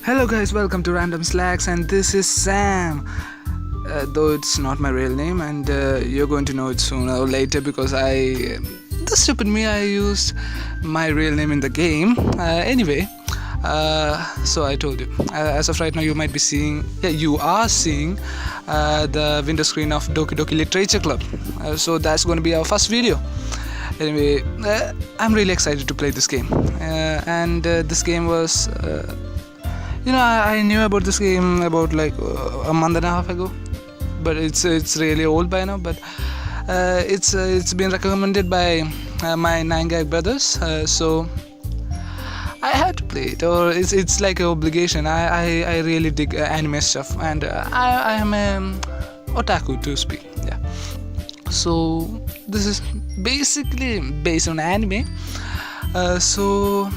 Hello guys, welcome to Random Slacks, and this is Sam. Though it's not my real name, and you're going to know it sooner or later because the stupid me, I used my real name in the game. Anyway, so I told you. As of right now, you are seeing the window screen of Doki Doki Literature Club. So that's going to be our first video. Anyway, I'm really excited to play this game, and this game was. I knew about this game about like a month and a half ago, but it's really old by now. But it's been recommended by my 9 brothers, so I had to play it. Or it's like an obligation. I really dig anime stuff, and I am an otaku to speak. Yeah. So this is basically based on anime. So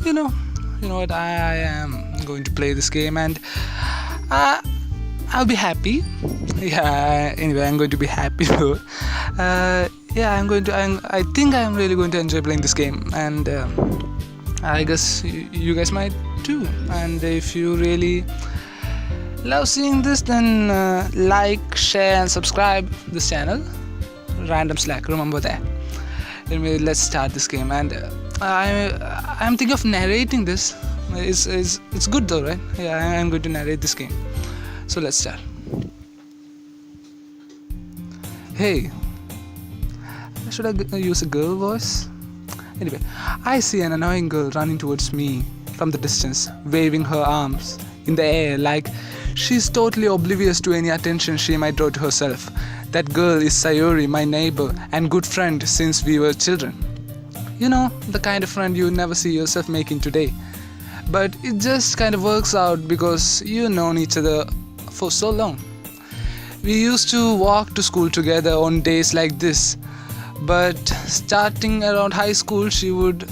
you know what, I am going to play this game, and I'll be happy. Anyway, I'm going to be happy though. I think I'm really going to enjoy playing this game, and I guess you guys might too. And if you really love seeing this, then like, share and subscribe this channel, Random Slack, remember that. Anyway, let's start this game, and I'm thinking of narrating this. It's good though, right? Yeah, I'm going to narrate this game. So let's start. Hey, should I use a girl voice? Anyway, I see an annoying girl running towards me from the distance, waving her arms in the air like she's totally oblivious to any attention she might draw to herself. That girl is Sayuri, my neighbor and good friend since we were children. You know, the kind of friend you never see yourself making today. But it just kind of works out because you've known each other for so long. We used to walk to school together on days like this. But starting around high school, she would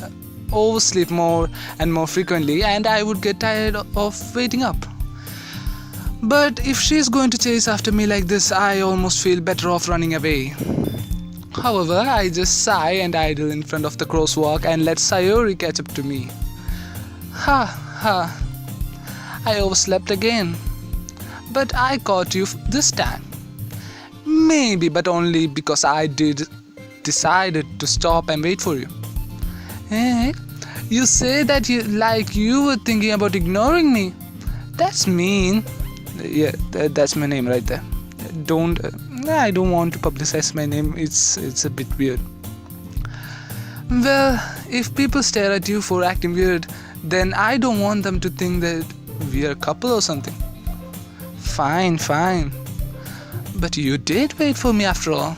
oversleep more and more frequently, and I would get tired of waiting up. But if she's going to chase after me like this, I almost feel better off running away. However, I just sigh and idle in front of the crosswalk and let Sayuri catch up to me. I overslept again. But I caught you this time. Maybe, but only because I decided to stop and wait for you. Hey, you say that you were thinking about ignoring me. That's mean. Yeah, that's my name right there. I don't want to publicize my name. It's a bit weird. Well, if people stare at you for acting weird, then I don't want them to think that we're a couple or something. Fine. But you did wait for me after all.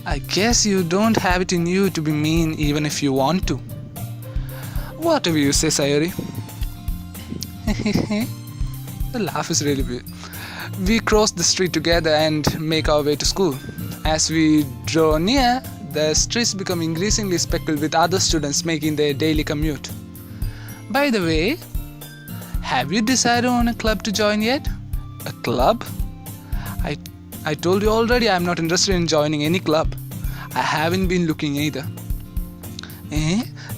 I guess you don't have it in you to be mean even if you want to. Whatever you say, Sayuri. The laugh is really weird. We cross the street together and make our way to school. As we draw near, the streets become increasingly speckled with other students making their daily commute. By the way, have you decided on a club to join yet? A club? I told you already I'm not interested in joining any club. I haven't been looking either.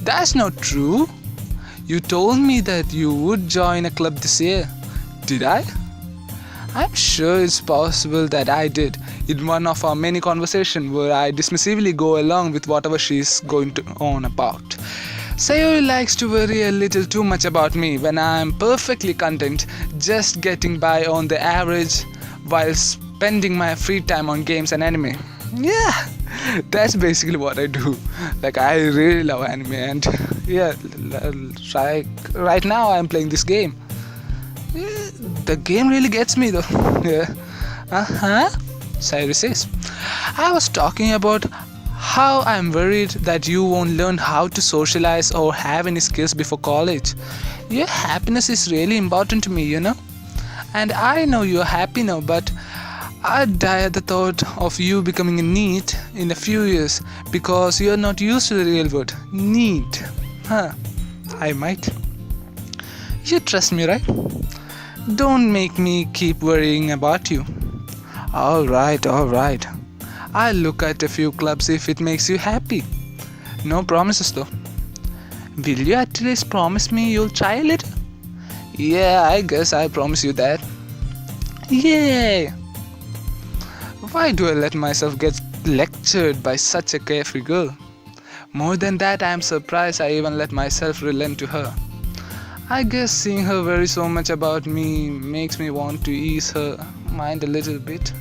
That's not true. You told me that you would join a club this year. Did I? I'm sure it's possible that I did in one of our many conversations where I dismissively go along with whatever she's going on about. Sayuri likes to worry a little too much about me when I'm perfectly content just getting by on the average while spending my free time on games and anime. Yeah, that's basically what I do. Like, I really love anime, and yeah, right now I'm playing this game. The game really gets me though. Yeah. Sayuri says. I was talking about how I'm worried that you won't learn how to socialize or have any skills before college. Your happiness is really important to me, you know. And I know you're happy now, but I'd die at the thought of you becoming a NEET in a few years because you're not used to the real word. NEET. I might. You trust me, right? Don't make me keep worrying about you. Alright. I'll look at a few clubs if it makes you happy. No promises though. Will you at least promise me you'll try a little? Yeah, I guess I promise you that. Yay! Why do I let myself get lectured by such a carefree girl? More than that, I am surprised I even let myself relent to her. I guess seeing her worry so much about me makes me want to ease her mind a little bit.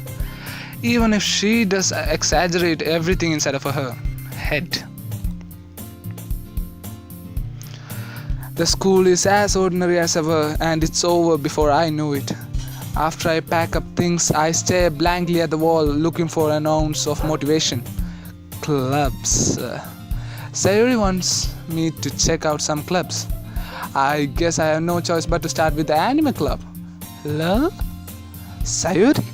Even if she does exaggerate everything inside of her head. The school is as ordinary as ever, and it's over before I know it. After I pack up things, I stare blankly at the wall looking for an ounce of motivation. Clubs. Sayuri wants me to check out some clubs. I guess I have no choice but to start with the anime club. Hello? Sayuri?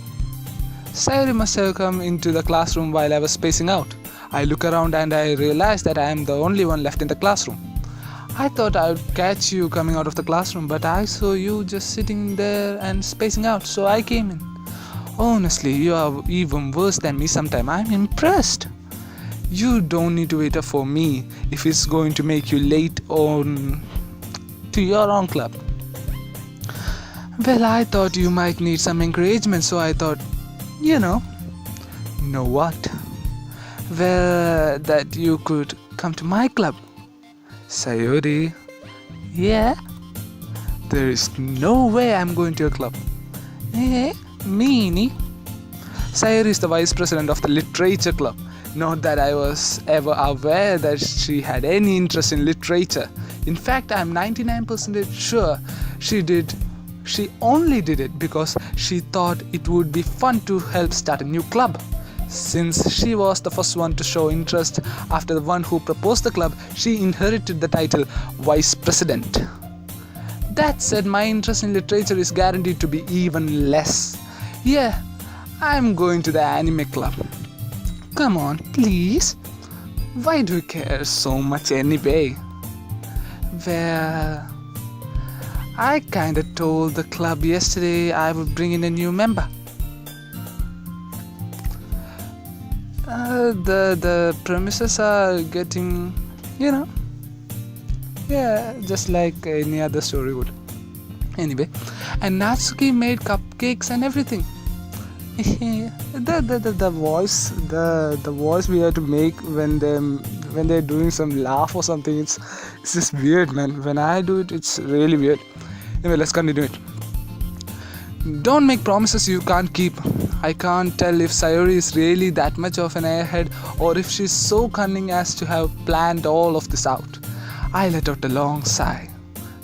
Sayuri must have come into the classroom while I was spacing out. I look around and I realize that I am the only one left in the classroom. I thought I would catch you coming out of the classroom, but I saw you just sitting there and spacing out, so I came in. Honestly, you are even worse than me sometime. I'm impressed. You don't need to wait up for me if it's going to make you late on to your own club. Well, I thought you might need some encouragement, so I thought, know what? Well, that you could come to my club. Sayuri. Yeah? There is no way I'm going to your club. Meanie? Sayuri is the vice president of the literature club. Not that I was ever aware that she had any interest in literature. In fact, I'm 99% sure she only did it because she thought it would be fun to help start a new club. Since she was the first one to show interest after the one who proposed the club, she inherited the title Vice President. That said, my interest in literature is guaranteed to be even less. Yeah, I'm going to the anime club. Come on, please. Why do you care so much anyway? Well, I kinda told the club yesterday I would bring in a new member. The premises are getting, just like any other story would. Anyway, and Natsuki made cupcakes and everything. the voice we have to make when they're doing some laugh or something, it's just weird, man. When I do it, it's really weird. Anyway, let's continue it. Don't make promises you can't keep. I can't tell if Sayuri is really that much of an airhead or if she's so cunning as to have planned all of this out. I let out a long sigh.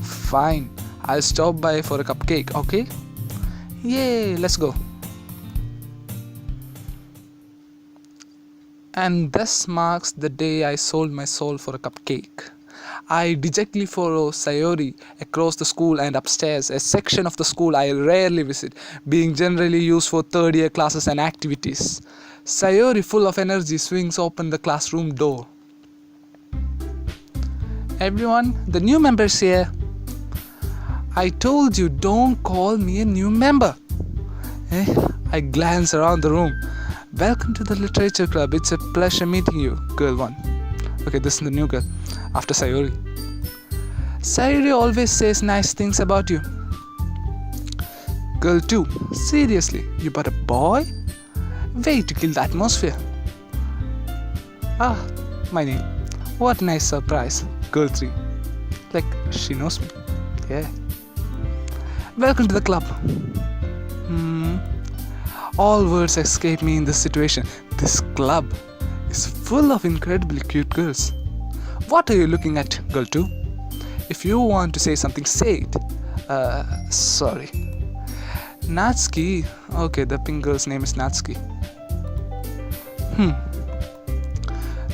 Fine, I'll stop by for a cupcake, okay? Yay, let's go. And thus marks the day I sold my soul for a cupcake. I dejectedly follow Sayuri across the school and upstairs, a section of the school I rarely visit, being generally used for third year classes and activities. Sayuri, full of energy, swings open the classroom door. Everyone, the new member's here. I told you, don't call me a new member. I glance around the room. Welcome to the literature club. It's a pleasure meeting you, girl one. Okay, this is the new girl, after Sayuri. Sayuri always says nice things about you. Girl 2, seriously, you bought a boy? Way to kill the atmosphere. Ah, my name. What a nice surprise. Girl 3. Like, she knows me. Yeah. Welcome to the club. All words escape me in this situation. This club is full of incredibly cute girls. What are you looking at, girl 2? If you want to say something, say it. Sorry. Natsuki. Okay, the pink girl's name is Natsuki.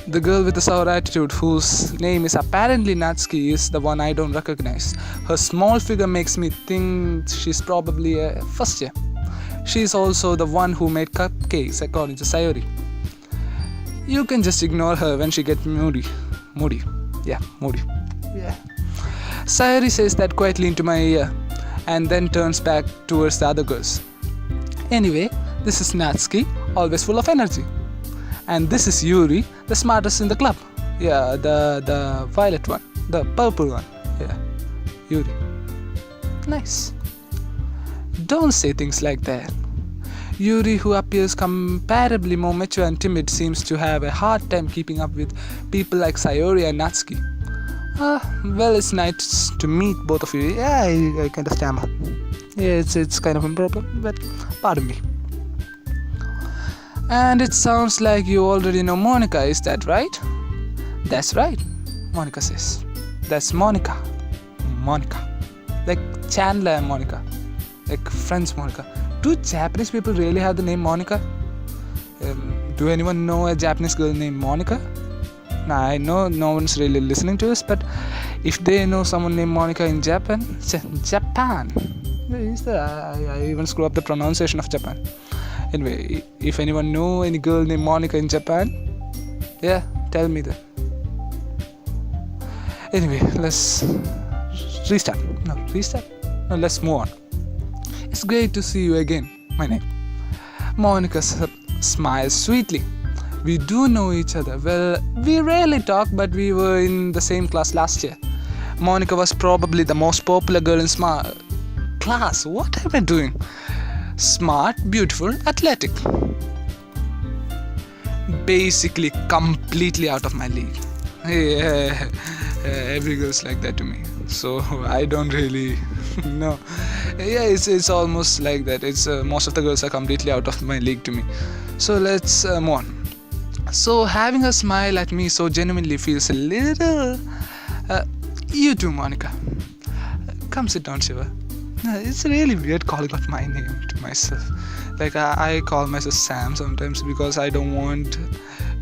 The girl with the sour attitude, whose name is apparently Natsuki, is the one I don't recognize. Her small figure makes me think she's probably a first year. She's also the one who made cupcakes, according to Sayuri. You can just ignore her when she gets moody. Yeah. Sayuri says that quietly into my ear and then turns back towards the other girls. Anyway, this is Natsuki, always full of energy. And this is Yuri, the smartest in the club. Yeah, the violet one. The purple one. Yeah, Yuri. Nice. Don't say things like that. Yuri, who appears comparably more mature and timid, seems to have a hard time keeping up with people like Sayuri and Natsuki. Well, it's nice to meet both of you. Yeah, I kind of stammer. Yeah, it's kind of improper, but pardon me. And it sounds like you already know Monica, is that right? That's right, Monica says. That's Monica. Monica. Like Chandler and Monica. Like friends Monica. Do Japanese people really have the name Monica? Do anyone know a Japanese girl named Monica? Nah, I know no one's really listening to us, but if they know someone named Monica in Japan, I even screw up the pronunciation of Japan. Anyway, if anyone know any girl named Monica in Japan, yeah, tell me that. Anyway, let's restart. No, let's move on. It's great to see you again, my name. Monica smiles sweetly. We do know each other. Well, we rarely talk, but we were in the same class last year. Monica was probably the most popular girl in class. What am I doing? Smart, beautiful, athletic. Basically, completely out of my league. Yeah, every girl's like that to me. So I don't really know. Yeah, it's almost like that. It's most of the girls are completely out of my league to me. So let's move on. So having her smile at me so genuinely feels a little. You too, Monica. Come sit down, Shiva. It's really weird calling out my name to myself. Like I call myself Sam sometimes because I don't want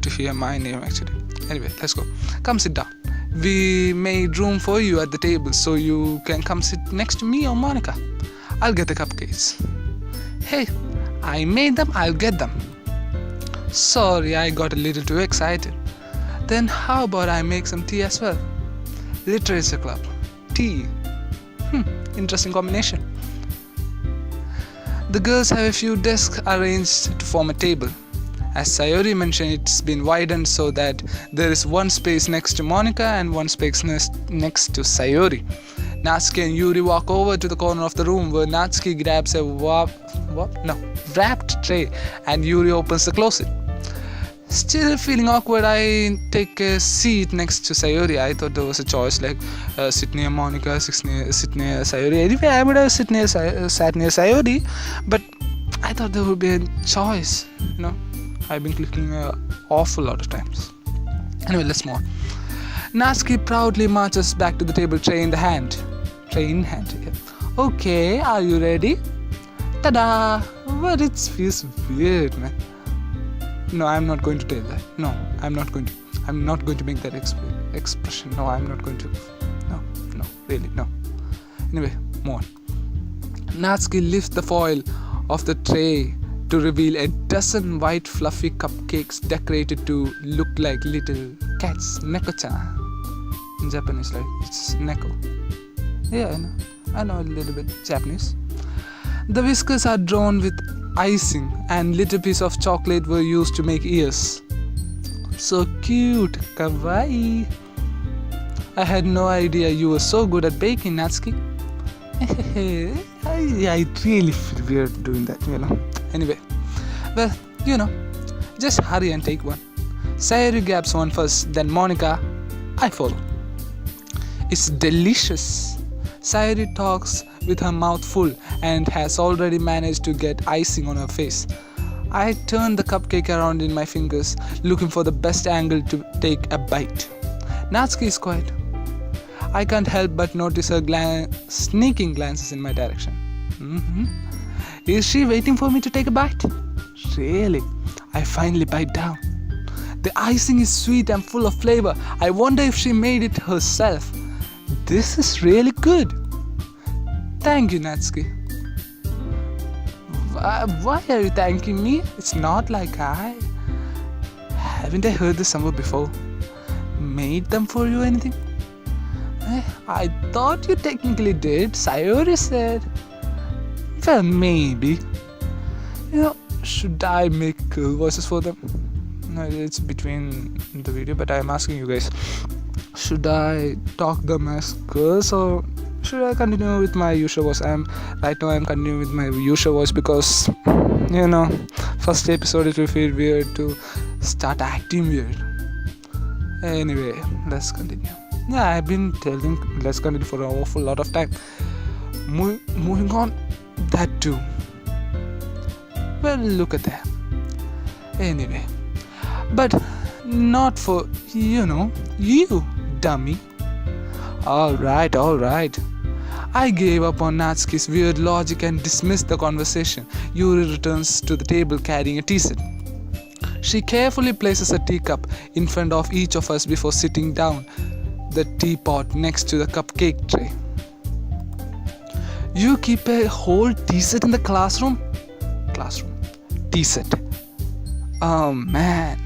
to hear my name actually. Anyway, let's go. Come sit down. We made room for you at the table so you can come sit next to me or Monica. I'll get the cupcakes. Hey, I made them, I'll get them. Sorry, I got a little too excited. Then how about I make some tea as well? Literature club. Tea. Interesting combination. The girls have a few desks arranged to form a table. As Sayuri mentioned, it's been widened so that there is one space next to Monica and one space next to Sayuri. Natsuki and Yuri walk over to the corner of the room where Natsuki grabs a wrapped tray and Yuri opens the closet. Still feeling awkward, I take a seat next to Sayuri. I thought there was a choice like sit near Monica, sit near Sayuri. Anyway, I would have sat near Sayuri, but I thought there would be a choice, you know. I've been clicking an awful lot of times. Anyway, let's move on. Natsuki proudly marches back to the table, tray in hand. Yeah. Okay, are you ready? Ta-da! But it feels weird, man. No, I'm not going to tell that. No, I'm not going to make that expression. No, I'm not going to. No, really, no. Anyway, move on. Natsuki lifts the foil of the tray to reveal a dozen white fluffy cupcakes decorated to look like little cats. Neko-chan. In Japanese, like it's neko. Yeah, I know a little bit Japanese. The whiskers are drawn with icing and little piece of chocolate were used to make ears. So cute, kawaii. I had no idea you were so good at baking, Natsuki. I really feel weird doing that, you know. Anyway, well, you know, just hurry and take one. Sayuri grabs one first, then Monica. I follow. It's delicious. Sayuri talks with her mouth full and has already managed to get icing on her face. I turn the cupcake around in my fingers, looking for the best angle to take a bite. Natsuki is quiet. I can't help but notice her sneaking glances in my direction. Is she waiting for me to take a bite? Really? I finally bite down. The icing is sweet and full of flavor. I wonder if she made it herself. This is really good. Thank you, Natsuki. Why are you thanking me? It's not like haven't I heard this somewhere before? Made them for you anything? I thought you technically did. Sayuri said. Well, maybe. You know, should I make girl voices for them? No, it's between the video, but I'm asking you guys. Should I talk them as girls or should I continue with my usual voice? I'm continuing with my usual voice because first episode it will feel weird to start acting weird. Anyway, let's continue. Yeah, I've been telling let's continue for an awful lot of time. Moving on, that too. Well, look at that. Anyway, but not for you dummy. Alright. I gave up on Natsuki's weird logic and dismissed the conversation. Yuri returns to the table carrying a tea set. She carefully places a teacup in front of each of us before sitting down the teapot next to the cupcake tray. You keep a whole tea set in the classroom? Tea set. Oh man,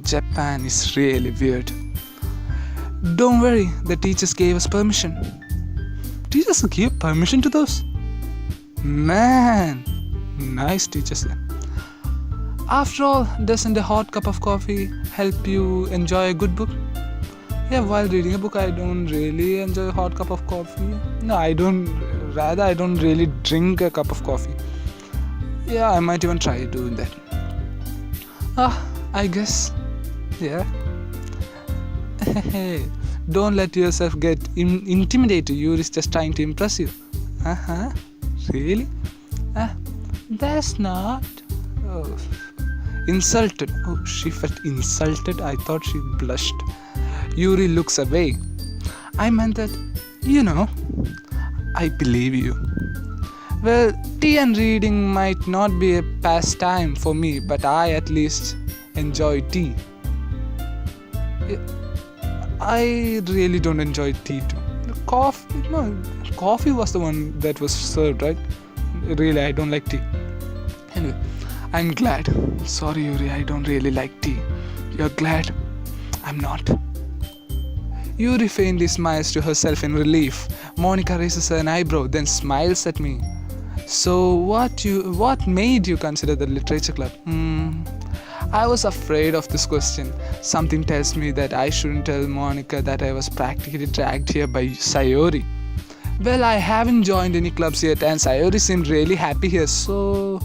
Japan is really weird. Don't worry, the teachers gave us permission. Teachers give permission to those? Man, nice teachers then. After all, doesn't a hot cup of coffee help you enjoy a good book? Yeah, while reading a book, I don't really enjoy a hot cup of coffee. No, I don't really drink a cup of coffee. Yeah, I might even try doing that. I guess. Yeah. Don't let yourself get intimidated. Yuri's just trying to impress you. Really? That's not. Oh. Insulted. Oh, she felt insulted. I thought she blushed. Yuri looks away. I meant that, I believe you. Well, tea and reading might not be a pastime for me, but I at least enjoy tea. I really don't enjoy tea too. Coffee was the one that was served, right? Really, I don't like tea. Anyway, I'm glad. Sorry, Yuri, I don't really like tea. You're glad? I'm not. Yuri faintly smiles to herself in relief. Monica raises an eyebrow, then smiles at me. So, what made you consider the literature club? I was afraid of this question. Something tells me that I shouldn't tell Monica that I was practically dragged here by Sayuri. Well, I haven't joined any clubs yet and Sayuri seemed really happy here, so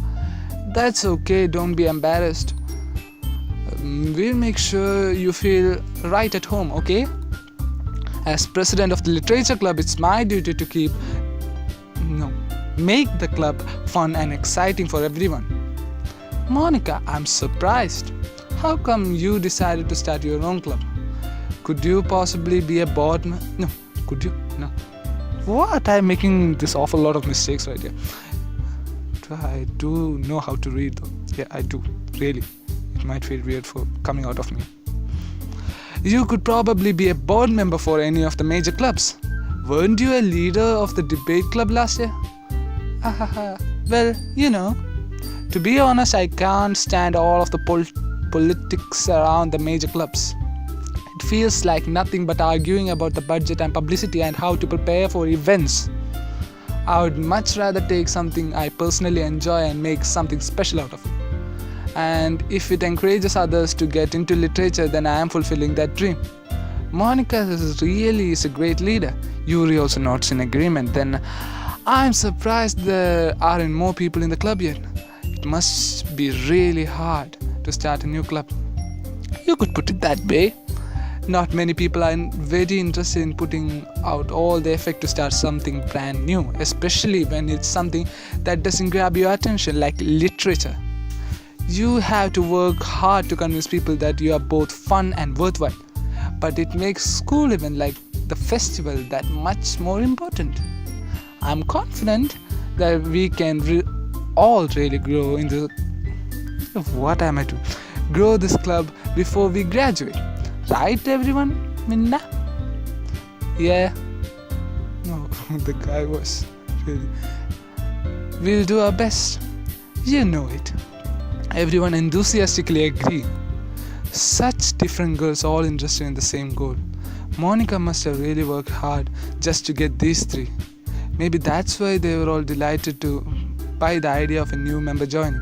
that's okay, don't be embarrassed. We'll make sure you feel right at home, okay? As president of the literature club, it's my duty to make the club fun and exciting for everyone. Monica, I'm surprised. How come you decided to start your own club? Could you possibly be a board member? No. Could you? No. What? I'm making this awful lot of mistakes right here. I do know how to read though. Yeah, I do. Really. It might feel weird for coming out of me. You could probably be a board member for any of the major clubs. Weren't you a leader of the debate club last year? Well, to be honest, I can't stand all of the politics around the major clubs. It feels like nothing but arguing about the budget and publicity and how to prepare for events. I would much rather take something I personally enjoy and make something special out of it. And if it encourages others to get into literature, then I am fulfilling that dream. Monica really is a great leader. Yuri also nods in agreement. Then I'm surprised there aren't more people in the club yet. It must be really hard to start a new club. You could put it that way. Not many people are very interested in putting out all the effort to start something brand new, especially when it's something that doesn't grab your attention like literature. You have to work hard to convince people that you are both fun and worthwhile. But it makes school event like the festival that much more important. I'm confident that we can all really grow in the... What am I doing? Grow this club before we graduate. Right, everyone? Minna? Yeah. No, the guy was really... We'll do our best. You know it. Everyone enthusiastically agree. Such different girls all interested in the same goal. Monica must have really worked hard just to get these three. Maybe that's why they were all delighted by the idea of a new member joining.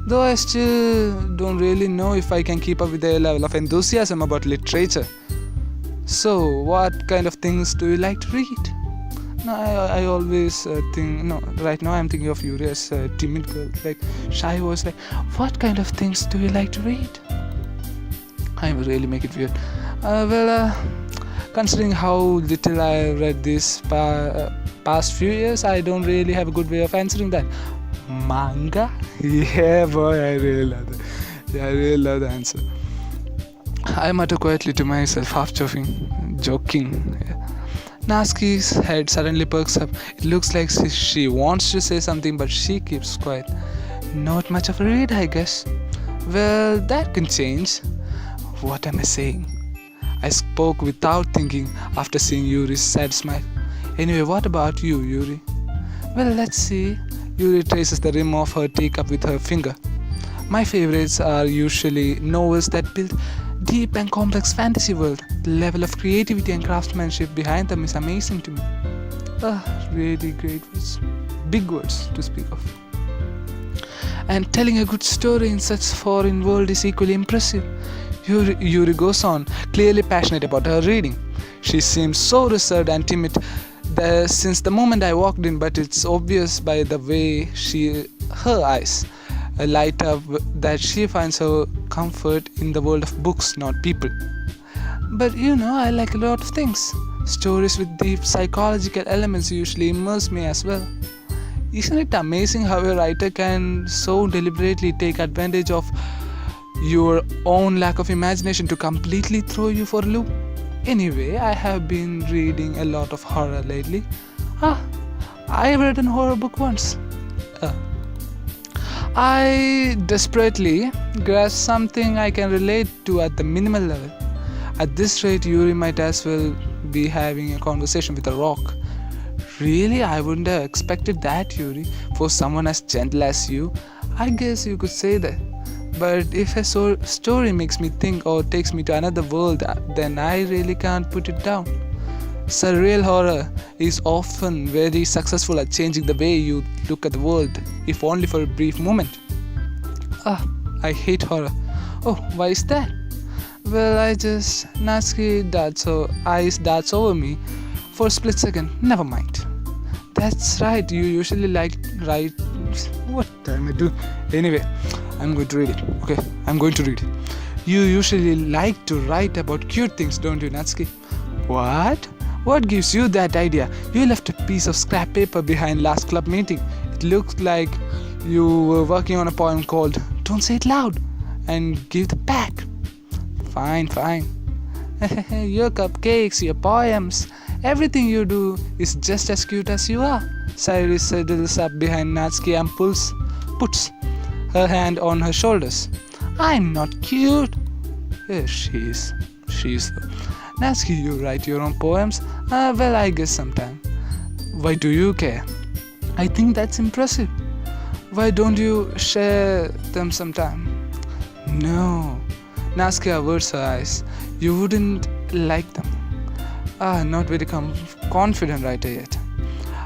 Though I still don't really know if I can keep up with their level of enthusiasm about literature. So, what kind of things do you like to read? No, I always think, no, right now I'm thinking of Yuri as a timid girl, like shy voice, like, what kind of things do you like to read? I really make it weird. Considering how little I read this past few years, I don't really have a good way of answering that. Manga? Yeah, boy, I really love that. Yeah, I really love the answer. I mutter quietly to myself, half joking. Yeah. Natsuki's head suddenly perks up. It looks like she wants to say something, but she keeps quiet. Not much of a read, I guess. Well, that can change. What am I saying? I spoke without thinking after seeing Yuri's sad smile. Anyway, what about you, Yuri? Well, let's see. Yuri traces the rim of her teacup with her finger. My favorites are usually novels that build deep and complex fantasy world. The level of creativity and craftsmanship behind them is amazing to me. Really great words. Big words to speak of. And telling a good story in such foreign world is equally impressive. Yuri goes on, clearly passionate about her reading. She seems so reserved and timid since the moment I walked in, but it's obvious by the way her eyes light up that she finds her comfort in the world of books, not people. But I like a lot of things. Stories with deep psychological elements usually immerse me as well. Isn't it amazing how a writer can so deliberately take advantage of your own lack of imagination to completely throw you for a loop? Anyway, I have been reading a lot of horror lately. I read a horror book once. I desperately grasp something I can relate to at the minimal level. At this rate, Yuri might as well be having a conversation with a rock. Really, I wouldn't have expected that, Yuri. For someone as gentle as you, I guess you could say that. But if a story makes me think or takes me to another world, then I really can't put it down. Surreal horror is often very successful at changing the way you look at the world, if only for a brief moment. I hate horror. Oh, why is that? Well, Natsuki eyes darts over me for a split second. Never mind. That's right, you usually write. What am I doing? Anyway, I'm going to read it. Okay, I'm going to read it. You usually like to write about cute things, don't you, Natsuki? What? What gives you that idea? You left a piece of scrap paper behind last club meeting. It looked like you were working on a poem called Don't Say It Loud and Give the Back. Fine. Your cupcakes, your poems, everything you do is just as cute as you are. Sayuri settles up behind Natsuki and puts her hand on her shoulders. I'm not cute. Yes, she is. Natsuki, you write your own poems? Well, I guess sometime. Why do you care? I think that's impressive. Why don't you share them sometime? No. Natsuki averts her eyes. You wouldn't like them. Not very confident writer yet.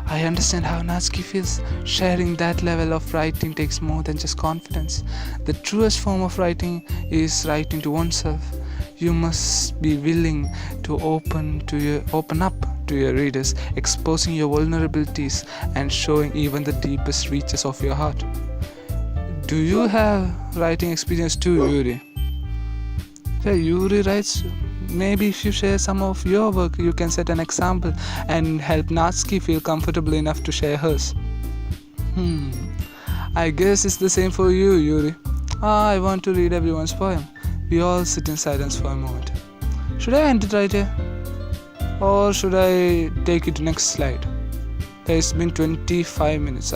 I understand how Natsuki feels. Sharing that level of writing takes more than just confidence. The truest form of writing is writing to oneself. You must be willing to open up to your readers, exposing your vulnerabilities and showing even the deepest reaches of your heart. Do you have writing experience too, Yuri? Yeah, Yuri writes. Maybe if you share some of your work, you can set an example and help Natsuki feel comfortable enough to share hers. I guess it's the same for you, Yuri. I want to read everyone's poem. We all sit in silence for a moment. Should I end it right here? Or should I take it to next slide? It's been 25 minutes.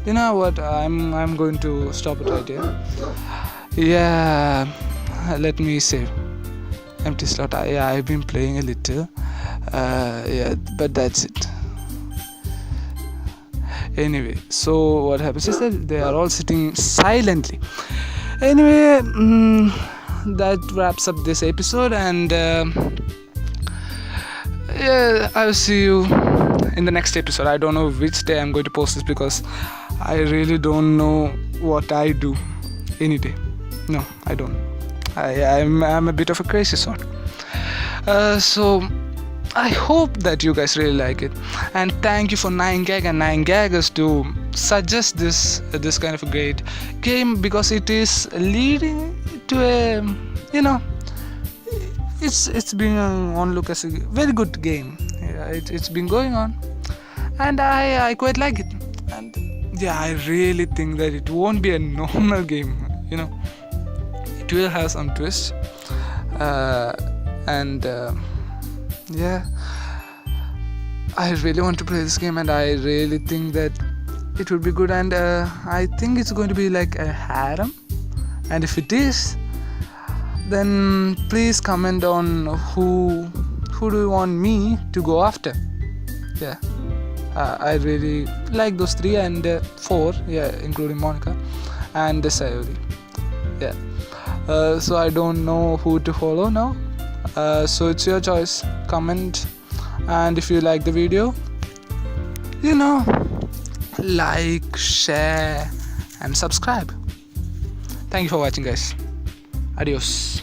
You know what? I'm going to stop it right here. Yeah, let me save. Empty slot. I've been playing a little. But that's it. Anyway, so what happens is that they are all sitting silently. Anyway, that wraps up this episode, and I'll see you in the next episode. I don't know which day I'm going to post this because I really don't know what I do any day. No, I don't. I'm a bit of a crazy sort. So I hope that you guys really like it, and thank you for 9gag and 9gaggers to suggest this kind of a great game, because it is leading to a, you know, it's been on look as a very good game. Yeah, it's been going on, and I quite like it. And yeah, I really think that it won't be a normal game. You know, it will have some twists, and yeah, I really want to play this game, and I really think that it would be good. And I think it's going to be like a harem, and if it is, then please comment on who do you want me to go after. Yeah, I really like those 3 and 4, yeah, including Monica and Sayuri. Yeah, so I don't know who to follow now, so it's your choice. Comment, and if you like the video, you know, like, share and subscribe. Thank you for watching, guys. Adios.